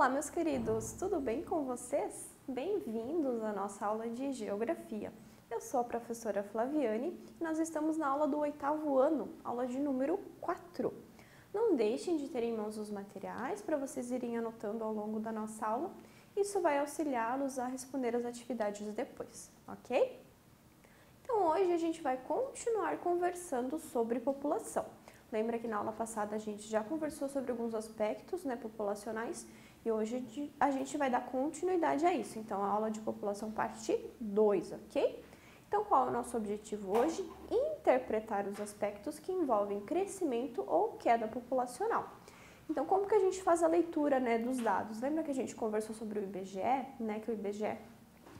Olá, meus queridos, tudo bem com vocês? Bem-vindos à nossa aula de Geografia. Eu sou a professora Flaviane e nós estamos na aula do 8º ano, aula de número 4. Não deixem de ter em mãos os materiais para vocês irem anotando ao longo da nossa aula. Isso vai auxiliá-los a responder as atividades depois, ok? Então, hoje a gente vai continuar conversando sobre população. Lembra que na aula passada a gente já conversou sobre alguns aspectos, populacionais e hoje a gente vai dar continuidade a isso. Então, a aula de população parte 2, ok? Então, qual é o nosso objetivo hoje? Interpretar os aspectos que envolvem crescimento ou queda populacional. Então, como que a gente faz a leitura, dos dados? Lembra que a gente conversou sobre o IBGE, que o IBGE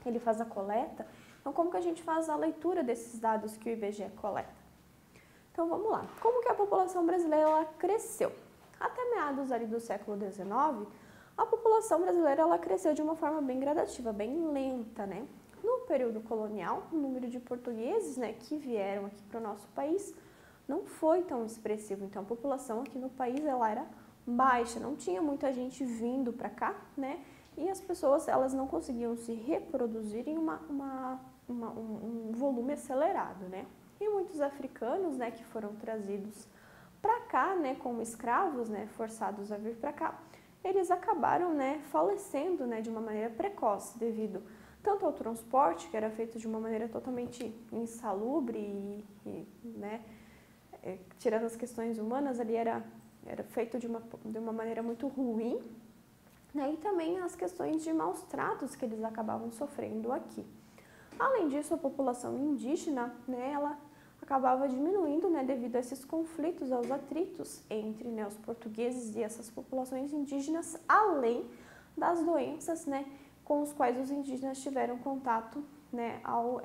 ele faz a coleta? Então, como que a gente faz a leitura desses dados que o IBGE coleta? Então, vamos lá. Como que a população brasileira ela cresceu? Até meados ali do século XIX, a população brasileira ela cresceu de uma forma bem gradativa, bem lenta, No período colonial, o número de portugueses, que vieram aqui para o nosso país não foi tão expressivo. Então, a população aqui no país ela era baixa, não tinha muita gente vindo para cá, E as pessoas elas não conseguiam se reproduzir em um volume acelerado, E muitos africanos, que foram trazidos para cá, como escravos, forçados a vir para cá, eles acabaram, falecendo, de uma maneira precoce, devido tanto ao transporte, que era feito de uma maneira totalmente insalubre tirando as questões humanas, ali era feito de uma maneira muito ruim, e também as questões de maus tratos que eles acabavam sofrendo aqui. Além disso, a população indígena, ela acabava diminuindo, devido a esses conflitos, aos atritos entre os portugueses e essas populações indígenas, além das doenças, com os quais os indígenas tiveram contato, ao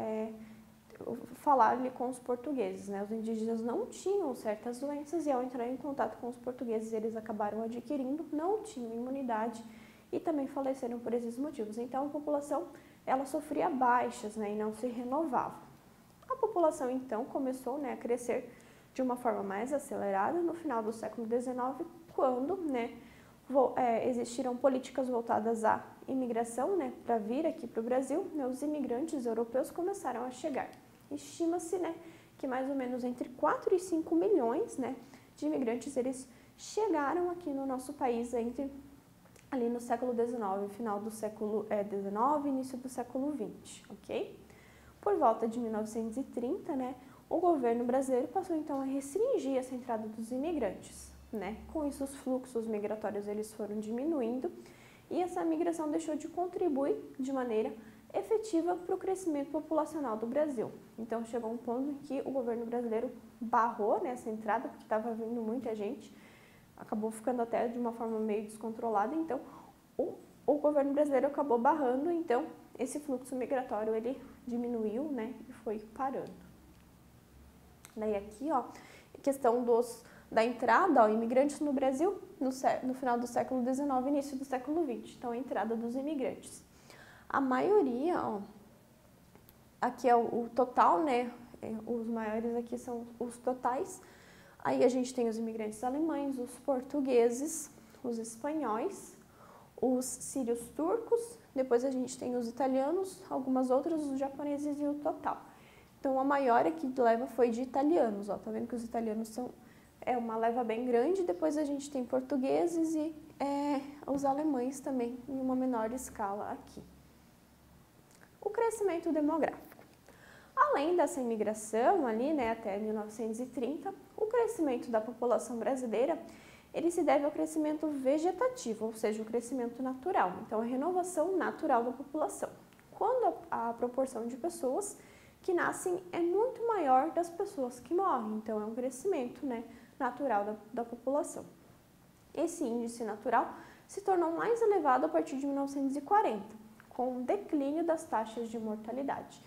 falar ali com os portugueses, Os indígenas não tinham certas doenças e ao entrar em contato com os portugueses, eles acabaram adquirindo, não tinham imunidade e também faleceram por esses motivos. Então, a população ela sofria baixas, e não se renovava. A população, então, começou, a crescer de uma forma mais acelerada no final do século XIX, quando, existiram políticas voltadas à imigração, para vir aqui para o Brasil, os imigrantes europeus começaram a chegar. Estima-se, que mais ou menos entre 4 e 5 milhões, de imigrantes, eles chegaram aqui no nosso país ali no século XIX, final do século XIX, início do século XX, ok? Por volta de 1930, o governo brasileiro passou então a restringir essa entrada dos imigrantes, Com isso, os fluxos migratórios eles foram diminuindo e essa migração deixou de contribuir de maneira efetiva para o crescimento populacional do Brasil. Então, chegou um ponto em que o governo brasileiro barrou nessa entrada, porque estava vindo muita gente, acabou ficando até de uma forma meio descontrolada, então o governo brasileiro acabou barrando, então esse fluxo migratório ele diminuiu, e foi parando. Daí aqui, questão da entrada, imigrantes no Brasil no final do século XIX, início do século XX, então a entrada dos imigrantes. A maioria, aqui é o total, os maiores aqui são os totais. Aí a gente tem os imigrantes alemães, os portugueses, os espanhóis, os sírios turcos, depois a gente tem os italianos, algumas outras, os japoneses e o total. Então a maior aqui de leva foi de italianos, tá vendo que os italianos são uma leva bem grande, depois a gente tem portugueses e os alemães também em uma menor escala aqui. O crescimento demográfico. Além dessa imigração ali, até 1930, o crescimento da população brasileira, ele se deve ao crescimento vegetativo, ou seja, o crescimento natural. Então, a renovação natural da população. Quando a proporção de pessoas que nascem é muito maior das pessoas que morrem. Então, é um crescimento, natural da população. Esse índice natural se tornou mais elevado a partir de 1940, com o declínio das taxas de mortalidade.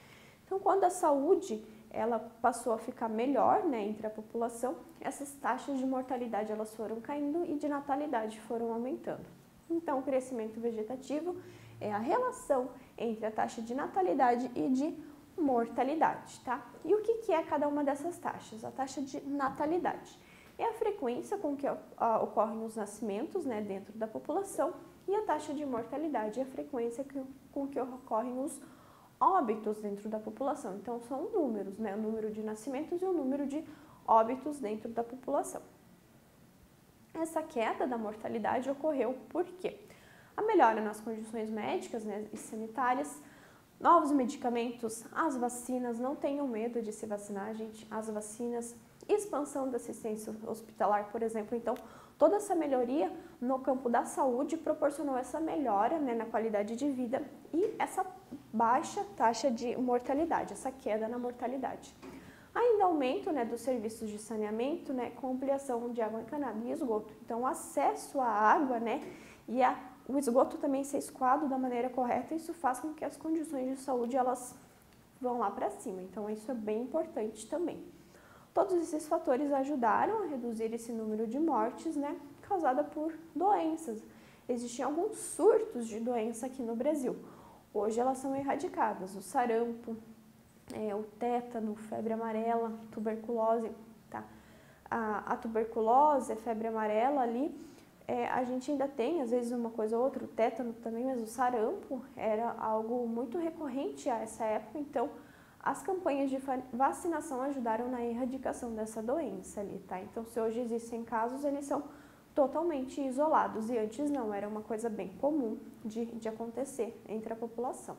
Então, quando a saúde ela passou a ficar melhor, entre a população, essas taxas de mortalidade elas foram caindo e de natalidade foram aumentando. Então, o crescimento vegetativo é a relação entre a taxa de natalidade e de mortalidade, tá? E o que é cada uma dessas taxas? A taxa de natalidade é a frequência com que ocorrem os nascimentos, dentro da população e a taxa de mortalidade e a frequência com que ocorrem os óbitos dentro da população. Então, são números, né? O número de nascimentos e o número de óbitos dentro da população. Essa queda da mortalidade ocorreu por quê? A melhora nas condições médicas, né, e sanitárias, novos medicamentos, as vacinas, não tenham medo de se vacinar, gente, as vacinas, expansão da assistência hospitalar, por exemplo. Então, toda essa melhoria no campo da saúde proporcionou essa melhora, né, na qualidade de vida e essa baixa taxa de mortalidade, essa queda na mortalidade. Ainda aumento, né, dos serviços de saneamento, né, com ampliação de água encanada e esgoto. Então, o acesso à água, né, e o esgoto também ser escoado da maneira correta, isso faz com que as condições de saúde elas vão lá para cima. Então, isso é bem importante também. Todos esses fatores ajudaram a reduzir esse número de mortes, né, causada por doenças. Existiam alguns surtos de doença aqui no Brasil. Hoje elas são erradicadas. O sarampo, o tétano, febre amarela, tuberculose, tá? A tuberculose, a febre amarela ali, a gente ainda tem, às vezes, uma coisa ou outra, o tétano também, mas o sarampo era algo muito recorrente a essa época, então as campanhas de vacinação ajudaram na erradicação dessa doença ali, tá? Então, se hoje existem casos, eles são totalmente isolados e antes não, era uma coisa bem comum de acontecer entre a população.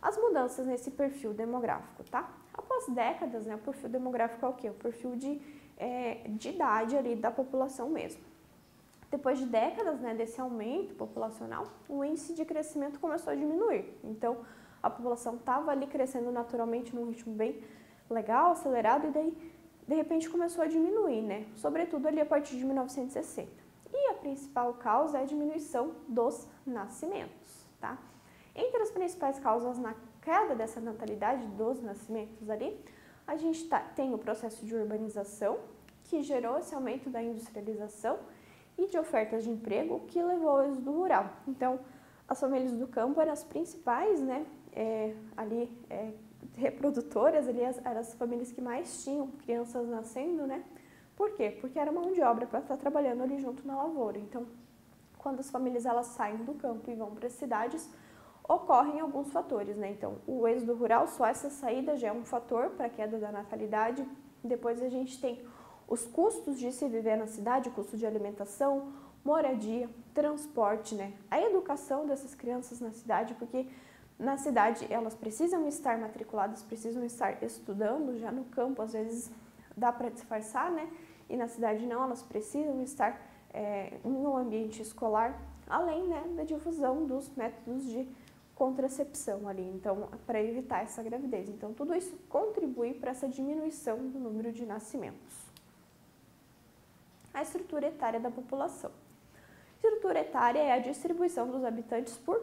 As mudanças nesse perfil demográfico, tá? Após décadas, né, o perfil demográfico é o quê? O perfil de idade ali da população mesmo. Depois de décadas, né, desse aumento populacional, o índice de crescimento começou a diminuir. Então, a população estava ali crescendo naturalmente num ritmo bem legal, acelerado, e daí, de repente, começou a diminuir, né? Sobretudo ali a partir de 1960. E a principal causa é a diminuição dos nascimentos, tá? Entre as principais causas na queda dessa natalidade dos nascimentos ali, a gente tem o processo de urbanização, que gerou esse aumento da industrialização e de ofertas de emprego, que levou ao êxodo rural. Então, as famílias do campo eram as principais, né, reprodutoras, ali eram as famílias que mais tinham crianças nascendo, né? Por quê? Porque era mão de obra para estar trabalhando ali junto na lavoura. Então, quando as famílias elas saem do campo e vão para as cidades, ocorrem alguns fatores, né? Então, o êxodo rural, só essa saída já é um fator para a queda da natalidade. Depois a gente tem os custos de se viver na cidade, custo de alimentação, moradia, transporte, né? A educação dessas crianças na cidade, porque na cidade elas precisam estar matriculadas, precisam estar estudando, já no campo às vezes dá para disfarçar, né? E na cidade não, elas precisam estar em um ambiente escolar, além, né, da difusão dos métodos de contracepção ali, então, para evitar essa gravidez. Então, tudo isso contribui para essa diminuição do número de nascimentos. A estrutura etária da população. A estrutura etária é a distribuição dos habitantes por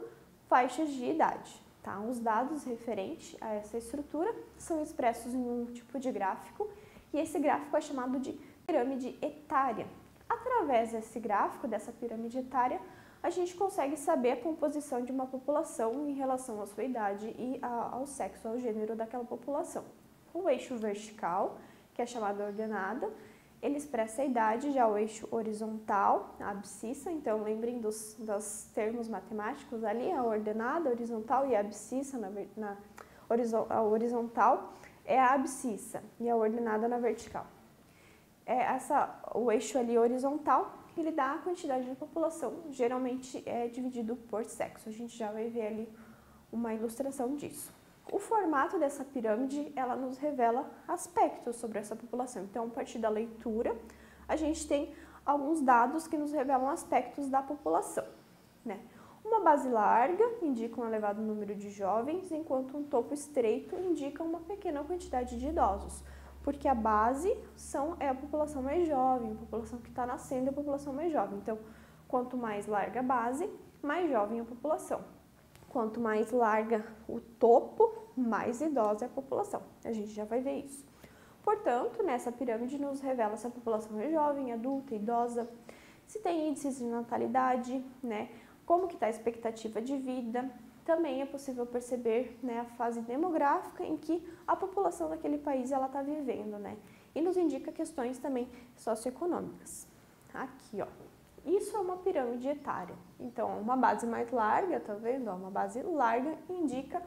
faixas de idade, tá? Os dados referentes a essa estrutura são expressos em um tipo de gráfico e esse gráfico é chamado de pirâmide etária. Através desse gráfico, dessa pirâmide etária, a gente consegue saber a composição de uma população em relação à sua idade e ao sexo, ao gênero daquela população. O eixo vertical, que é chamado ordenada, ele expressa a idade, já o eixo horizontal, a abscissa, então lembrem dos termos matemáticos ali, a ordenada, a horizontal e a abscissa, a horizontal é a abscissa e a ordenada na vertical. O eixo ali horizontal, ele dá a quantidade de população, geralmente é dividido por sexo. A gente já vai ver ali uma ilustração disso. O formato dessa pirâmide, ela nos revela aspectos sobre essa população. Então, a partir da leitura, a gente tem alguns dados que nos revelam aspectos da população, né? Uma base larga indica um elevado número de jovens, enquanto um topo estreito indica uma pequena quantidade de idosos. Porque a base é a população mais jovem, a população que está nascendo é a população mais jovem. Então, quanto mais larga a base, mais jovem a população. Quanto mais larga o topo, mais idosa é a população. A gente já vai ver isso. Portanto, nessa pirâmide nos revela se a população é jovem, adulta, idosa, se tem índices de natalidade, né? Como que está a expectativa de vida. Também é possível perceber, né, a fase demográfica em que a população daquele país está vivendo, né? E nos indica questões também socioeconômicas. Aqui, ó. Isso é uma pirâmide etária. Então, uma base mais larga, tá vendo? Uma base larga indica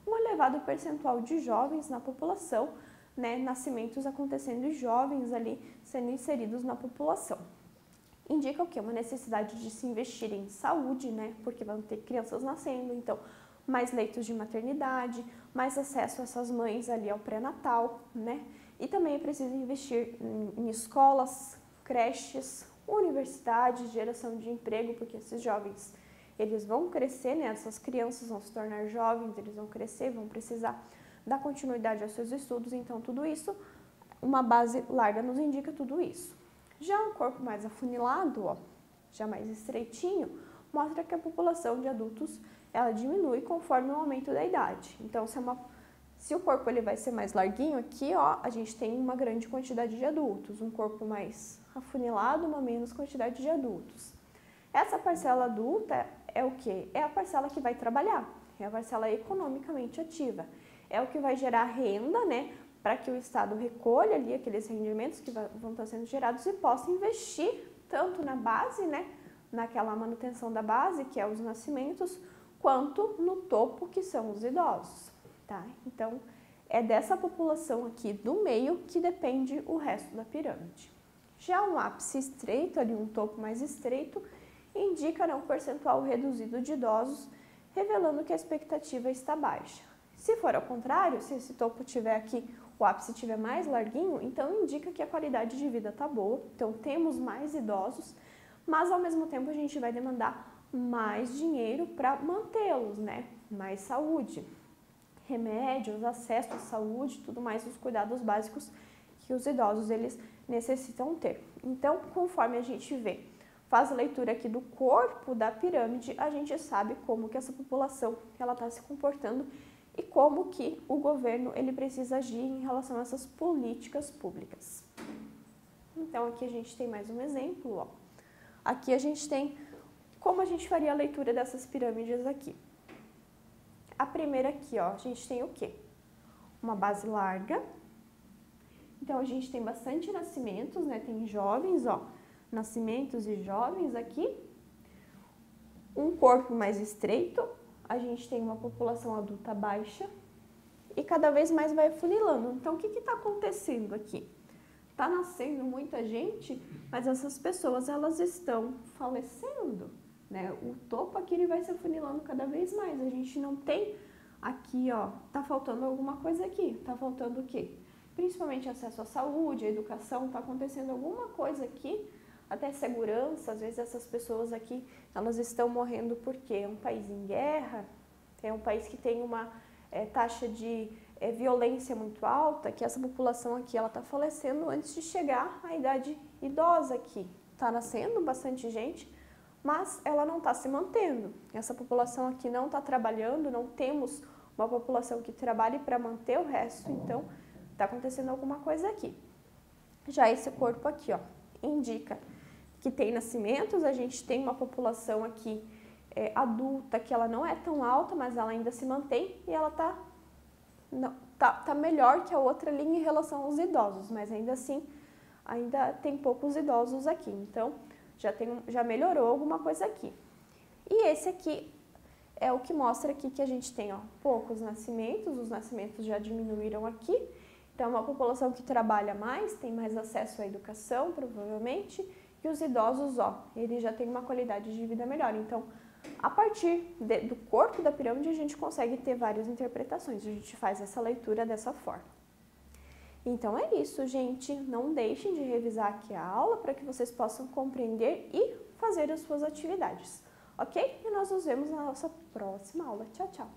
um elevado percentual de jovens na população, né? Nascimentos acontecendo e jovens ali sendo inseridos na população. Indica o quê? Uma necessidade de se investir em saúde, né? Porque vão ter crianças nascendo, então mais leitos de maternidade, mais acesso a essas mães ali ao pré-natal, né? E também é preciso investir em escolas, creches, universidades, geração de emprego, porque esses jovens, eles vão crescer, né? Essas crianças vão se tornar jovens, eles vão crescer, vão precisar dar continuidade aos seus estudos, então tudo isso, uma base larga nos indica tudo isso. Já um corpo mais afunilado, ó, já mais estreitinho, mostra que a população de adultos, ela diminui conforme o aumento da idade. Então, se o corpo ele vai ser mais larguinho, aqui, ó, a gente tem uma grande quantidade de adultos. Um corpo mais afunilado, uma menos quantidade de adultos. Essa parcela adulta é o quê? É a parcela que vai trabalhar, é a parcela economicamente ativa. É o que vai gerar renda, né, para que o Estado recolha ali aqueles rendimentos que vão estar sendo gerados e possa investir tanto na base, né, naquela manutenção da base, que é os nascimentos, quanto no topo, que são os idosos, tá? Então, é dessa população aqui do meio que depende o resto da pirâmide. Já um ápice estreito, ali um topo mais estreito, indica, né, um percentual reduzido de idosos, revelando que a expectativa está baixa. Se for ao contrário, se esse topo tiver aqui, o ápice estiver mais larguinho, então indica que a qualidade de vida está boa, então temos mais idosos, mas ao mesmo tempo a gente vai demandar mais dinheiro para mantê-los, né? Mais saúde, remédios, acesso à saúde, tudo mais, os cuidados básicos que os idosos eles necessitam ter. Então, conforme a gente vê, faz a leitura aqui do corpo da pirâmide, a gente sabe como que essa população ela está se comportando e como que o governo ele precisa agir em relação a essas políticas públicas. Então, aqui a gente tem mais um exemplo, ó. Aqui a gente tem como a gente faria a leitura dessas pirâmides aqui. A primeira aqui, ó, a gente tem o quê? Uma base larga. Então, a gente tem bastante nascimentos, né? Tem jovens, ó, nascimentos e jovens aqui. Um corpo mais estreito. A gente tem uma população adulta baixa. E cada vez mais vai afunilando. Então, o que está acontecendo aqui? Está nascendo muita gente, mas essas pessoas, elas estão falecendo. Né? O topo aqui ele vai se afunilando cada vez mais. A gente não tem aqui, ó, tá faltando alguma coisa aqui. Tá faltando o quê? Principalmente acesso à saúde, à educação, tá acontecendo alguma coisa aqui, até segurança. Às vezes essas pessoas aqui, elas estão morrendo porque é um país em guerra, é um país que tem uma taxa de violência muito alta, que essa população aqui, ela tá falecendo antes de chegar à idade idosa aqui. Tá nascendo bastante gente, mas ela não está se mantendo. Essa população aqui não está trabalhando, não temos uma população que trabalhe para manter o resto, então está acontecendo alguma coisa aqui. Já esse corpo aqui, ó, indica que tem nascimentos, a gente tem uma população aqui adulta, que ela não é tão alta, mas ela ainda se mantém e ela tá melhor que a outra linha em relação aos idosos, mas ainda assim, ainda tem poucos idosos aqui, então já melhorou alguma coisa aqui. E esse aqui é o que mostra aqui que a gente tem, ó, poucos nascimentos, os nascimentos já diminuíram aqui, então é uma população que trabalha mais, tem mais acesso à educação, provavelmente, e os idosos, ó, eles já têm uma qualidade de vida melhor. Então, a partir do corpo da pirâmide, a gente consegue ter várias interpretações, a gente faz essa leitura dessa forma. Então é isso, gente. Não deixem de revisar aqui a aula para que vocês possam compreender e fazer as suas atividades, ok? E nós nos vemos na nossa próxima aula. Tchau, tchau!